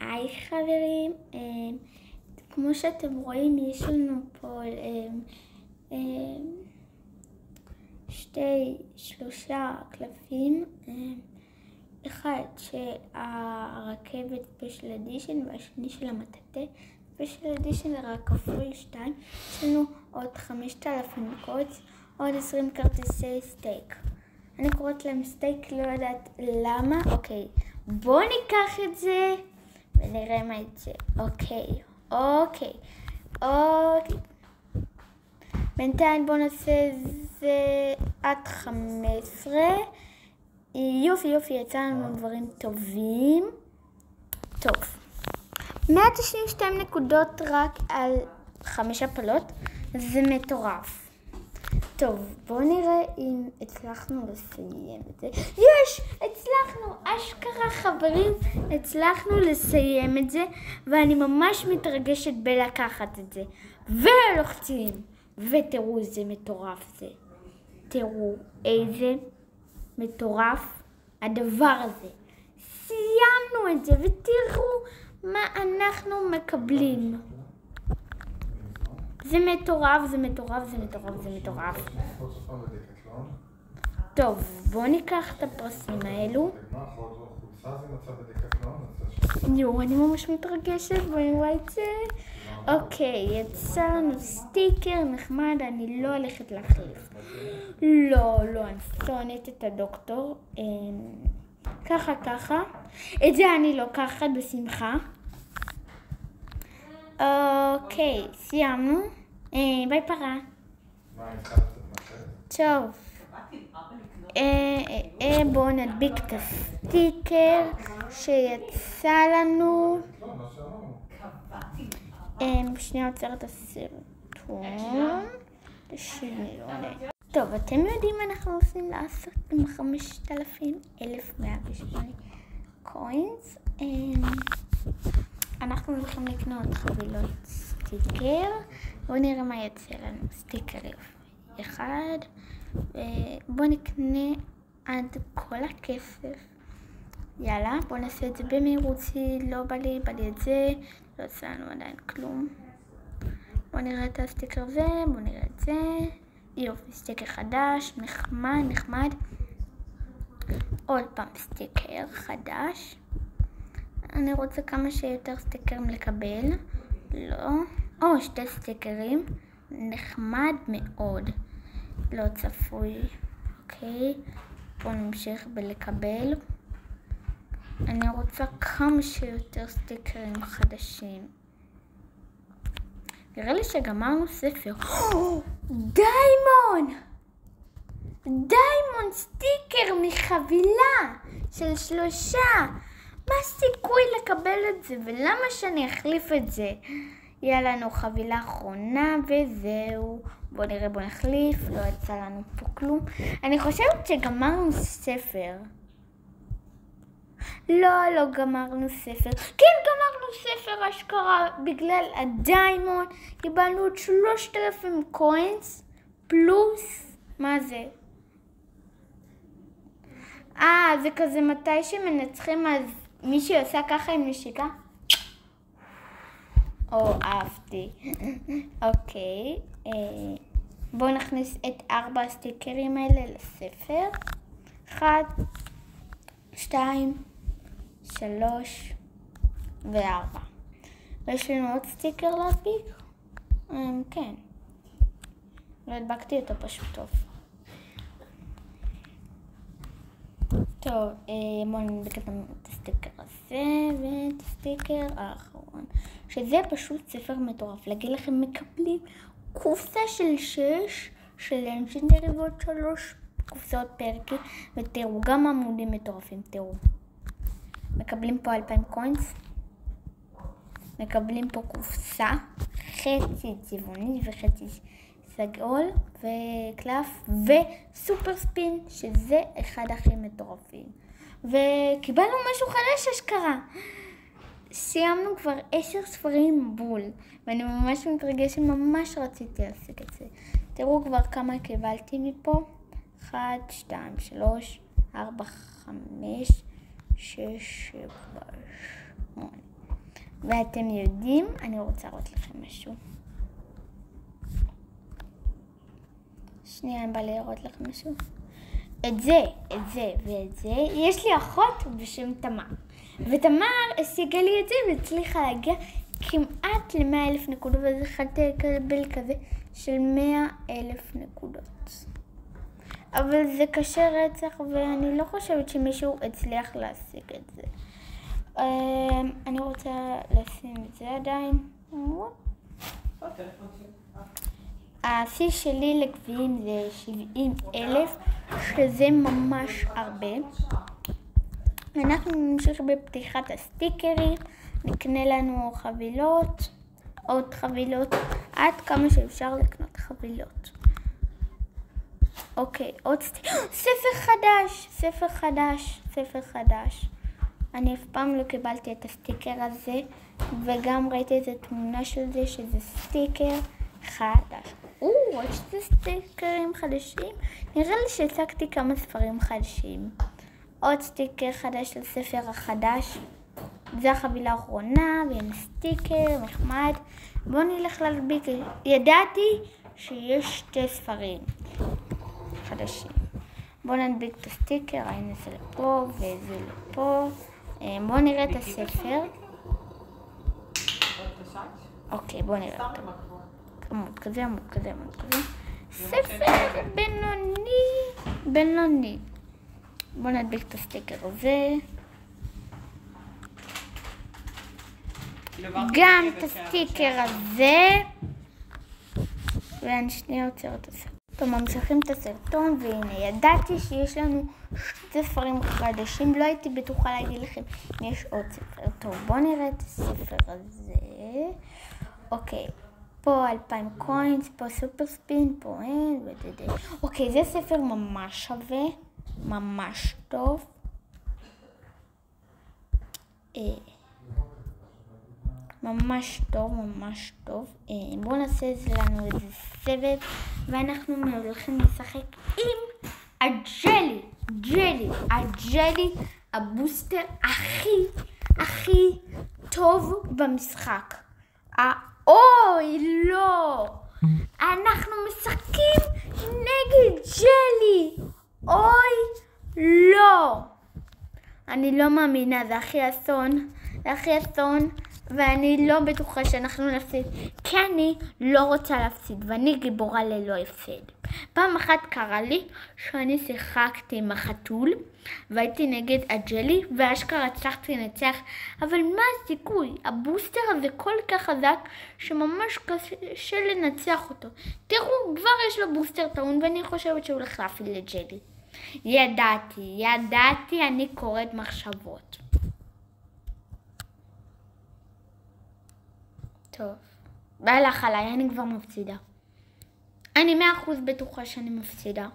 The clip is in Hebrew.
היי חברים, כמו שאתם רואים יש לנו פה שלושה קלפים, אחד של הרכבת ספיישל אדישן והשני של המטאטה ספיישל אדישן, רק כפול 2. יש לנו עוד 5,000 קודס, עוד 20 כרטיסי סטייק. אני קוראת להם סטייק, לא יודעת למה. אוקיי, בואו ניקח את זה ונראה מה יצא. אוקיי. בינתיים בואו נעשה זה עד 15. יופי, יצא לנו דברים טובים. טוב, 192 נקודות רק על 5 הפלות, זה מטורף. טוב, בואו נראה אם הצלחנו לסיים את זה. הצלחנו, אשכרה חברים, הצלחנו לסיים את זה, ואני ממש מתרגשת בלקחת את זה. ולוחצים, ותראו איזה מטורף זה. תראו איזה מטורף הדבר הזה. סיימנו את זה, ותראו מה אנחנו מקבלים. זה מטורף. טוב, בואו ניקח את הפרסים האלו. אני ממש מתרגשת, בואו נראה את זה. אוקיי, יצא לנו סטיקר נחמד, אני לא הולכת להחליף. לא, אני שונאת את הדוקטור. ככה. את זה אני לוקחת בשמחה. אוקיי, סיימנו. ביי פרה. טוב. בואו נדביק את הסטיקר שיצא לנו. שנייה עוצר את הסרטון. טוב, אתם יודעים מה אנחנו עושים לעשות עם 5,108 קוינס. אנחנו הולכים לקנות חבילות סטיקר. בואו נראה מה יצא לנו. סטיקר אחד. בואו נקנה עד כל הכסף. יאללה, בואו נעשה את זה במהירות. לא בא לי את זה. לא עושה לנו עדיין כלום. בואו נראה את הסטיקר הזה. בואו נראה את זה. יופי, סטיקר חדש. נחמד. עוד פעם סטיקר חדש. אני רוצה כמה שיותר סטיקרים לקבל. לא. 2 סטיקרים. נחמד מאוד. לא צפוי. אוקיי. בואו נמשיך בלקבל. אני רוצה כמה שיותר סטיקרים חדשים. נראה לי שגמרנו ספר. דיימון סטיקר מחבילה של 3. מה הסיכוי לקבל את זה? ולמה שאני אחליף את זה? יאללה, לנו חבילה אחרונה וזהו. בואו נראה, בואו נחליף. לא יצא לנו פה כלום. אני חושבת שגמרנו ספר. לא גמרנו ספר. כן, גמרנו ספר אשכרה. בגלל הדיימון קיבלנו עוד 3,000 קוינס פלוס. מה זה? זה כזה מתי שמנצחים, אז מישהי עושה ככה עם נשיקה. אהבתי. אוקיי. בואו נכניס את 4 הסטיקרים האלה לספר. 1, 2, 3 ו4. ויש לנו עוד סטיקר להדביק? כן. לא הדבקתי אותו פשוט טוב. טוב, בואו נדביק את הסטיקר הזה ואת הסטיקר האחרון. שזה פשוט ספר מטורף. להגיד לכם, מקבלים קופסה של 6 של לנג'נדרי ועוד 3 קופסאות פרקי. ותראו, גם עמודים מטורפים, תראו. מקבלים פה 2,000 קוינס. מקבלים פה קופסה, חצי צבעוני וחצי סגול וקלף וסופר ספין, שזה אחד הכי מטורפים. וקיבלנו משהו חדש אשכרה. סיימנו כבר 10 ספרים בול, ואני ממש מתרגשת, ממש רציתי להשיג את זה. תראו כבר כמה קיבלתי מפה. 1, 2, 3, 4, 5, 6, 7, 8. ואתם יודעים, אני רוצה לראות לכם משהו. שנייה, אני בא לראות לכם משהו. את זה ואת זה, יש לי אחות בשם תמר. ותמר השיגה לי את זה והצליחה להגיע כמעט ל100,000 נקודות, ואז יכולתי לקבל כזה של 100,000 נקודות. אבל זה קשה רצח, ואני לא חושבת שמישהו הצליח להשיג את זה. אני רוצה לשים את זה עדיין. השיא שלי לגביעים זה 70,000, שזה ממש הרבה. אנחנו נמשיך בפתיחת הסטיקרים, נקנה לנו חבילות, עוד חבילות, עד כמה שאפשר לקנות חבילות. אוקיי, עוד ספר חדש. אני אף פעם לא קיבלתי את הסטיקר הזה, וגם ראיתי איזה תמונה של זה, שזה סטיקר חדש. יש זה סטיקרים חדשים? נראה לי שהצגתי כמה ספרים חדשים. עוד סטיקר חדש של ספר החדש. זה החבילה האחרונה, ואין סטיקר נחמד. בואו נלך להדביק. ידעתי שיש 2 ספרים חדשים. בואו נדביק את הסטיקר, הנה זה לפה וזה לפה. בואו נראה את הספר. אוקיי, בואו נראה אותו. עמוד כזה. ספר בינוני. בואו נדביק את הסטיקר הזה. גם את הסטיקר הזה. ואני שנייה עוצר את הסרטון. טוב, ממשיכים את הסרטון, והנה ידעתי שיש לנו 2 ספרים חדשים. לא הייתי בטוחה להגיד לכם אם יש עוד ספר. טוב, בואו נראה את הספר הזה. אוקיי, פה 2,000 קוינס, פה סופר ספין, פה אין ודדה. אוקיי, זה ספר ממש שווה, ממש טוב. ממש טוב. בואו נעשה לנו איזה סבב, ואנחנו הולכים לשחק עם הג'לי, הבוסטר הכי טוב במשחק. אוי, לא! אנחנו משחקים נגד ג'לי! אוי, לא! אני לא מאמינה, זה הכי אסון, ואני לא בטוחה שאנחנו נפסיד, כי אני לא רוצה להפסיד, ואני גיבורה ללא הפסד. פעם אחת קרה לי שאני שיחקתי עם החתול, והייתי נגד הג'לי, ואשכרה הצלחתי לנצח, אבל מה הסיכוי? הבוסטר הזה כל כך חזק, שממש קשה לנצח אותו. תראו, כבר יש לו בוסטר טעון, ואני חושבת שהוא הולך להפעיל לג'לי. ידעתי, אני קוראת מחשבות. טוב, בהלך עליי, אני כבר מפסידה. אני 100% בטוחה שאני מפסידה.